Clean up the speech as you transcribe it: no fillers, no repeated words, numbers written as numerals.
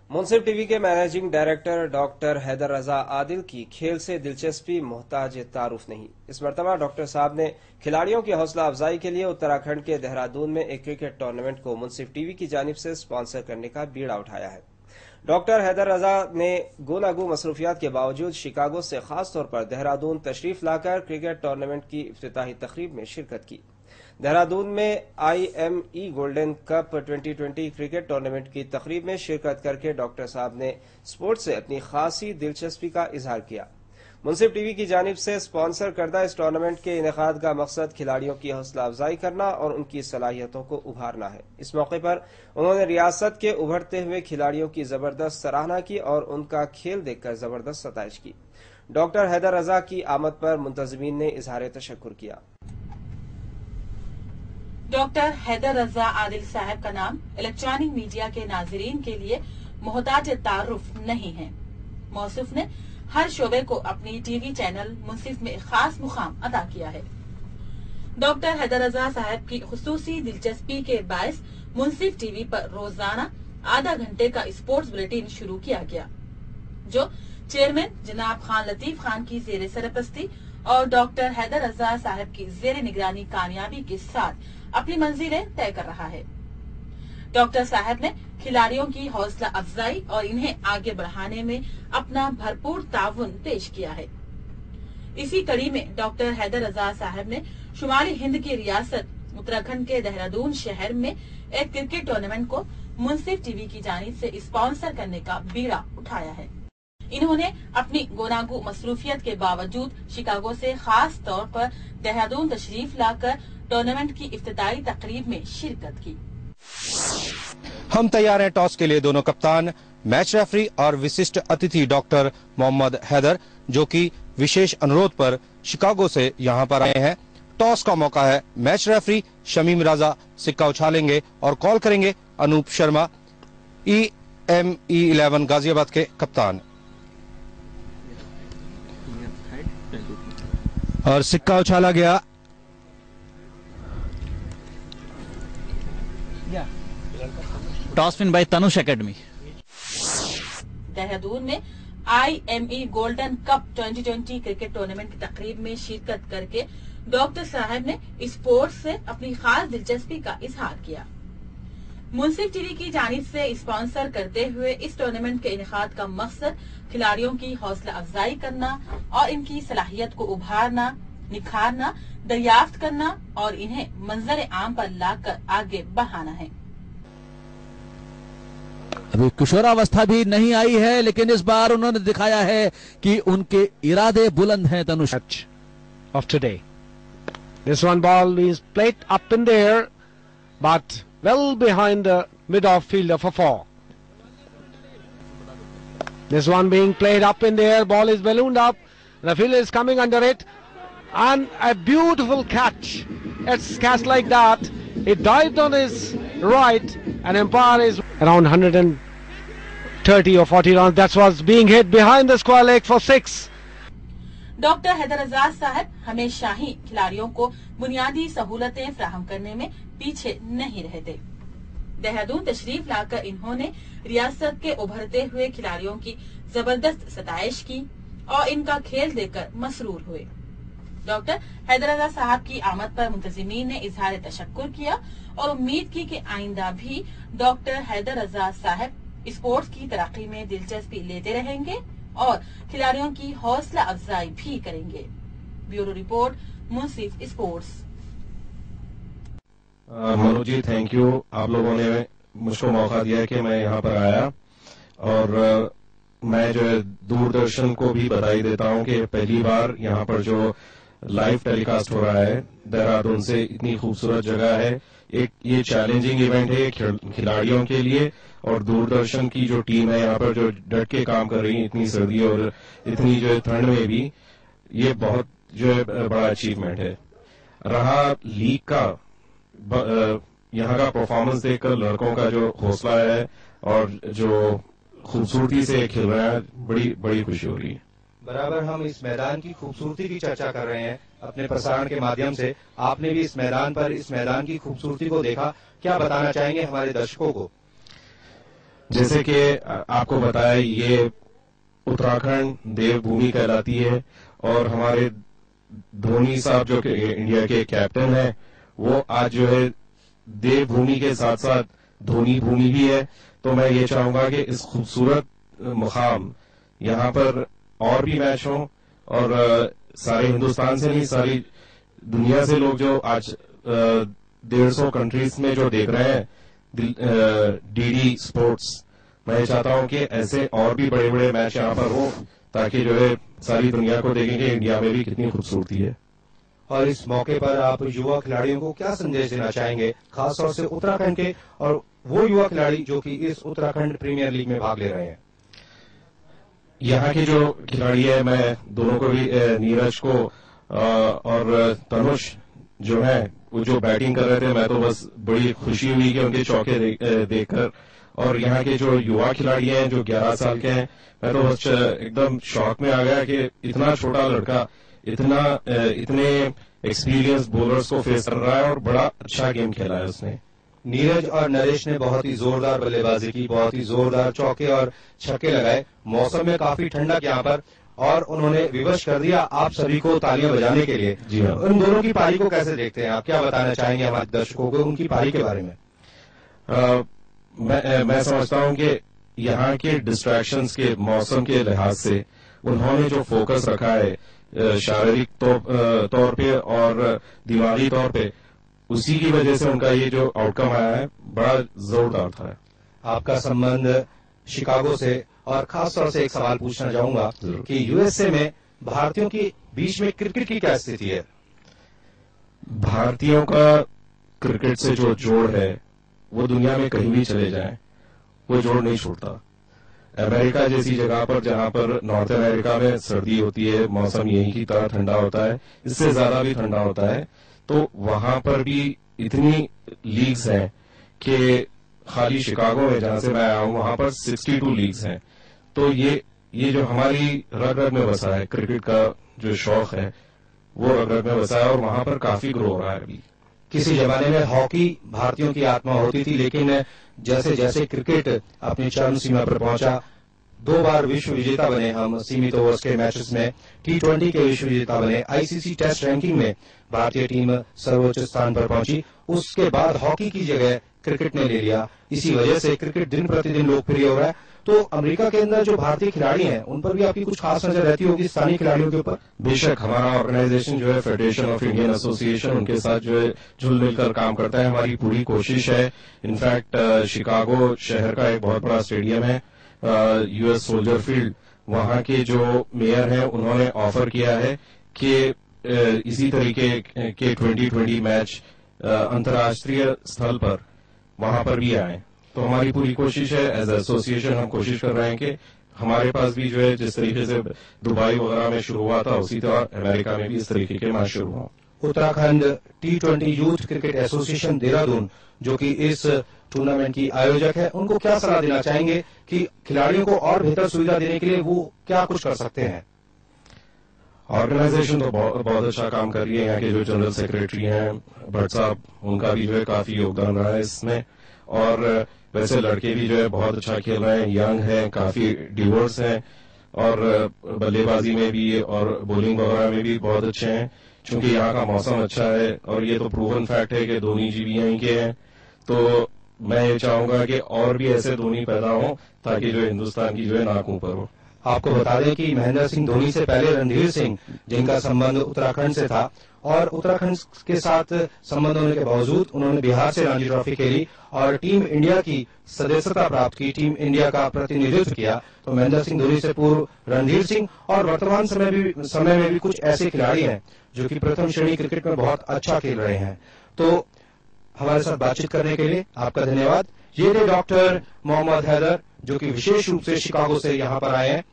मुंसिफ TV के managing director doctor Haider रजा आदिल की खेल से दिलचस्पी मोहताज तारुफ नहीं। इस मरतबा डॉक्टर साहब ने खिलाड़ियों की हौसला अफजाई के लिए उत्तराखंड के देहरादून में एक क्रिकेट टूर्नामेंट को मुंसिफ टीवी की जानिब से स्पॉन्सर करने का बीड़ा उठाया है। डॉक्टर हैदर रजा ने गोनागू मसरूफियात के बावजूद शिकागो से खास तौर पर देहरादून तशरीफ लाकर क्रिकेट टूर्नामेंट की इफ्तिताही तकरीब में शिरकत की। देहरादून में IME golden cup 2020 cricket tournament की तकरीब में शिरकत करके डॉक्टर साहब ने स्पोर्ट्स से अपनी खासी दिलचस्पी का इजहार किया। मुंसिफ टीवी की जानिब से स्पॉन्सर करदा इस टूर्नामेंट के इनेकाद का मकसद खिलाड़ियों की हौसला अफजाई करना और उनकी सलाहियतों को उभारना है। इस मौके पर उन्होंने रियासत के उभरते हुए खिलाड़ियों की जबरदस्त सराहना की और उनका खेल देखकर जबरदस्त सताइश की। डॉक्टर हैदर रजा की आमद पर मुंतजमीन ने इजहार तशक्कुर किया। डॉक्टर हैदर रजा आदिल साहब का नाम इलेक्ट्रॉनिक मीडिया के नाजरीन के लिए मोहताज तारुफ नहीं है। मौसूफ ने हर शोबे को अपनी टीवी चैनल मुंसिफ में खास मुकाम अदा किया है। डॉक्टर हैदर रजा साहब की खुसूसी दिलचस्पी के बायस मुंसिफ टीवी पर रोजाना आधा घंटे का स्पोर्ट्स बुलेटिन शुरू किया गया, जो चेयरमैन जनाब खान लतीफ खान की जेर सरपरस्ती और डॉक्टर हैदर रजा साहब की जेर निगरानी कामयाबी के साथ अपनी मंजिलें तय कर रहा है। डॉक्टर साहब ने खिलाड़ियों की हौसला अफजाई और इन्हें आगे बढ़ाने में अपना भरपूर ताउन पेश किया है। इसी कड़ी में डॉक्टर हैदर रजा साहब ने शुमाली हिंद की रियासत उत्तराखंड के देहरादून शहर में एक क्रिकेट टूर्नामेंट को मुंसिफ टीवी की जानिब से स्पॉन्सर करने का बीड़ा उठाया है। इन्होंने अपनी गोनागू मसरूफियत के बावजूद शिकागो से खास तौर पर देहरादून तशरीफ लाकर टूर्नामेंट की इफ्तिताही तकरीब में शिरकत की। हम तैयार हैं टॉस के लिए। दोनों कप्तान, मैच रेफरी और विशिष्ट अतिथि डॉक्टर मोहम्मद हैदर, जो कि विशेष अनुरोध पर शिकागो से यहां पर आए हैं। टॉस का मौका है। मैच रेफरी शमीम राजा सिक्का उछालेंगे और कॉल करेंगे अनूप शर्मा, EME 11 गाजियाबाद के कप्तान। और सिक्का उछाला गया। Toss win bye Tanush academy. Dehradun में IME golden cup 2020 cricket tournament की तकरीब में शिरकत करके डॉक्टर साहब ने स्पोर्ट्स से अपनी खास दिलचस्पी का इजहार किया। मुंसिफ टीवी की जानिब से स्पॉन्सर करते हुए इस टूर्नामेंट के इनेकाद का मकसद खिलाड़ियों की हौसला अफजाई करना और इनकी सलाहियत को उभारना, निखारना, दरियाफ्त करना और इन्हें मंजर आम पर लाकर आगे बढ़ाना है। अभी किशोरावस्था भी नहीं आई है, लेकिन इस बार उन्होंने दिखाया है कि उनके इरादे बुलंद हैं। Tanush of today. This one ball is played up in the air, but well behind the mid-off fielder for 4. This one being played up in the air, ball is ballooned up, the fielder is coming under it, and a beautiful catch. It's catch like that. It dived on his right, and umpire is around 130 or 40 runs. That was being hit behind the square leg for 6. Doctor Haider Raza साहब हमेशा ही खिलाड़ियों को बुनियादी सहूलतें फराहम करने में पीछे नहीं रहते। देहरादून तशरीफ लाकर इन्होंने रियासत के उभरते हुए खिलाड़ियों की जबरदस्त सताइश की और इनका खेल देखकर मसरूर हुए। डॉक्टर हैदर रजा साहब की आमद पर मुंतजिमीन ने इजहार तशक्कुर किया और उम्मीद की कि आइंदा भी डॉक्टर हैदर रजा साहब स्पोर्ट्स की तरक्की में दिलचस्पी लेते रहेंगे और खिलाड़ियों की हौसला अफजाई भी करेंगे। Bureau report, Munsif sports. Manoj ji, thank you. आप लोगों ने मुझको मौका दिया कि मैं यहाँ पर आया, और मैं जो है दूरदर्शन को भी बधाई देता हूँ कि पहली बार यहाँ पर जो लाइव टेलीकास्ट हो रहा है देहरादून से, इतनी खूबसूरत जगह है। एक ये चैलेंजिंग इवेंट है खिलाड़ियों के लिए, और दूरदर्शन की जो टीम है यहाँ पर जो डट के काम कर रही है इतनी सर्दी और इतनी जो है ठंड में भी, ये बहुत जो है बड़ा अचीवमेंट है। रहा लीग का, यहाँ का परफॉर्मेंस देखकर लड़कों का जो हौसला है और जो खूबसूरती से खेल रहा है, बड़ी बड़ी खुशी हो रही है। बराबर हम इस मैदान की खूबसूरती की चर्चा कर रहे हैं अपने प्रसारण के माध्यम से। आपने भी इस मैदान की खूबसूरती को देखा, क्या बताना चाहेंगे हमारे दर्शकों को? जैसे कि आपको बताया, ये उत्तराखंड देवभूमि कहलाती है और हमारे धोनी साहब जो कि इंडिया के कैप्टन हैं, वो आज जो है देवभूमि के साथ साथ धोनी भूमि भी है। तो मैं ये चाहूंगा कि इस खूबसूरत मुकाम यहाँ पर और भी मैच हों और सारे हिंदुस्तान से नहीं, सारी दुनिया से लोग जो आज 150 कंट्रीज में जो देख रहे हैं डीडी स्पोर्ट्स, मैं चाहता हूं कि ऐसे और भी बड़े बड़े मैच यहाँ पर हो, ताकि जो है सारी दुनिया को देखेंगे इंडिया में भी कितनी खूबसूरती है। और इस मौके पर आप युवा खिलाड़ियों को क्या संदेश देना चाहेंगे, खासतौर से उत्तराखंड के और वो युवा खिलाड़ी जो कि इस उत्तराखंड प्रीमियर लीग में भाग ले रहे हैं? यहाँ के जो खिलाड़ी है, मैं दोनों को भी, नीरज को और तनुष जो है, वो जो बैटिंग कर रहे थे, मैं तो बस बड़ी खुशी हुई कि उनके चौके देखकर। और यहाँ के जो युवा खिलाड़ी हैं जो 11 साल के हैं, मैं तो बस एकदम शॉक में आ गया कि इतना छोटा लड़का इतने एक्सपीरियंस बॉलर्स को फेस कर रहा है और बड़ा अच्छा गेम खेला है उसने। नीरज और नरेश ने बहुत ही जोरदार बल्लेबाजी की, बहुत ही जोरदार चौके और छक्के लगाए। मौसम में काफी ठंडक यहाँ पर, और उन्होंने विवश कर दिया आप सभी को तालियां बजाने के लिए। जी हाँ। उन दोनों की पारी को कैसे देखते हैं आप? क्या बताना चाहेंगे हमारे दर्शकों को उनकी पारी के बारे में? मैं समझता हूं कि यहाँ के डिस्ट्रैक्शंस के मौसम के लिहाज से उन्होंने जो फोकस रखा है शारीरिक तौर पे और दिमागी तौर पे, उसी की वजह से उनका ये जो आउटकम आया है बड़ा जोरदार था। आपका संबंध शिकागो से, और खास तौर से एक सवाल पूछना चाहूंगा कि यूएसए में भारतीयों के बीच में क्रिकेट की क्या स्थिति है? भारतीयों का क्रिकेट से जो जोड़ है वो दुनिया में कहीं भी चले जाएं, वो जोड़ नहीं छूटता। अमेरिका जैसी जगह पर, जहां पर नॉर्थ अमेरिका में सर्दी होती है, मौसम यही की तरह ठंडा होता है, इससे ज्यादा भी ठंडा होता है, तो वहां पर भी इतनी लीग्स हैं कि खाली शिकागो में जहां से मैं आया हूं वहां पर 62 लीग्स हैं। तो ये जो हमारी रग रग में बसा है, क्रिकेट का जो शौक है वो रग रग में बसा है और वहां पर काफी ग्रो हो रहा है अभी। किसी जमाने में हॉकी भारतीयों की आत्मा होती थी, लेकिन जैसे जैसे क्रिकेट अपनी चरम सीमा पर पहुंचा, 2 बार विश्व विजेता बने हम सीमित ओवर्स के मैचेस में, T20 के विश्व विजेता बने, आईसीसी टेस्ट रैंकिंग में भारतीय टीम सर्वोच्च स्थान पर पहुंची। उसके बाद हॉकी की जगह क्रिकेट ने ले लिया। इसी वजह से क्रिकेट दिन प्रतिदिन लोकप्रिय हो रहा है। तो अमेरिका के अंदर जो भारतीय खिलाड़ी हैं उन पर भी आपकी कुछ खास नजर रहती होगी, स्थानीय खिलाड़ियों के ऊपर? बेशक, हमारा ऑर्गेनाइजेशन जो है फेडरेशन ऑफ इंडियन एसोसिएशन, उनके साथ जो है जुल मिलकर काम करता है। हमारी पूरी कोशिश है, इनफैक्ट शिकागो शहर का एक बहुत बड़ा स्टेडियम है यूएस सोल्जर फील्ड, वहां के जो मेयर हैं उन्होंने ऑफर किया है कि इसी तरीके के 2020 मैच अंतर्राष्ट्रीय स्थल पर वहां पर भी आए। तो हमारी पूरी कोशिश है, एज एसोसिएशन हम कोशिश कर रहे हैं कि हमारे पास भी जो है जिस तरीके से दुबई वगैरह में शुरू हुआ था, उसी तरह अमेरिका में भी इस तरीके के मैच शुरू हुआ। Uttarakhand T20 youth cricket association Dehradun, जो कि इस टूर्नामेंट की आयोजक है, उनको क्या सलाह देना चाहेंगे कि खिलाड़ियों को और बेहतर सुविधा देने के लिए वो क्या कुछ कर सकते हैं? ऑर्गेनाइजेशन तो बहुत अच्छा काम कर रही है। यहाँ के जो जनरल सेक्रेटरी हैं भट्ट साहब, उनका भी जो है काफी योगदान रहा है इसमें। और वैसे लड़के भी जो है बहुत अच्छा खेल रहे हैं, यंग हैं, काफी डिवर्स हैं और बल्लेबाजी में भी और बॉलिंग वगैरह में भी बहुत अच्छे हैं। चूंकि यहाँ का मौसम अच्छा है और ये तो प्रूवन फैक्ट है कि धोनी जी भी यहीं के हैं, तो मैं ये चाहूंगा कि और भी ऐसे धोनी पैदा हो ताकि जो हिंदुस्तान की जो है नाक ऊपर हो। आपको बता दें कि महेंद्र सिंह धोनी से पहले रणधीर सिंह, जिनका संबंध उत्तराखंड से था, और उत्तराखंड के साथ संबंध होने के बावजूद उन्होंने बिहार से रणजी ट्रॉफी खेली और टीम इंडिया की सदस्यता प्राप्त की, टीम इंडिया का प्रतिनिधित्व किया। तो महेंद्र सिंह धोनी से पूर्व रणधीर सिंह और वर्तमान समय में भी कुछ ऐसे खिलाड़ी हैं जो कि प्रथम श्रेणी क्रिकेट में बहुत अच्छा खेल रहे हैं। तो हमारे साथ बातचीत करने के लिए आपका धन्यवाद। ये थे डॉक्टर मोहम्मद हैदर, जो कि विशेष रूप से शिकागो से यहाँ पर आए हैं।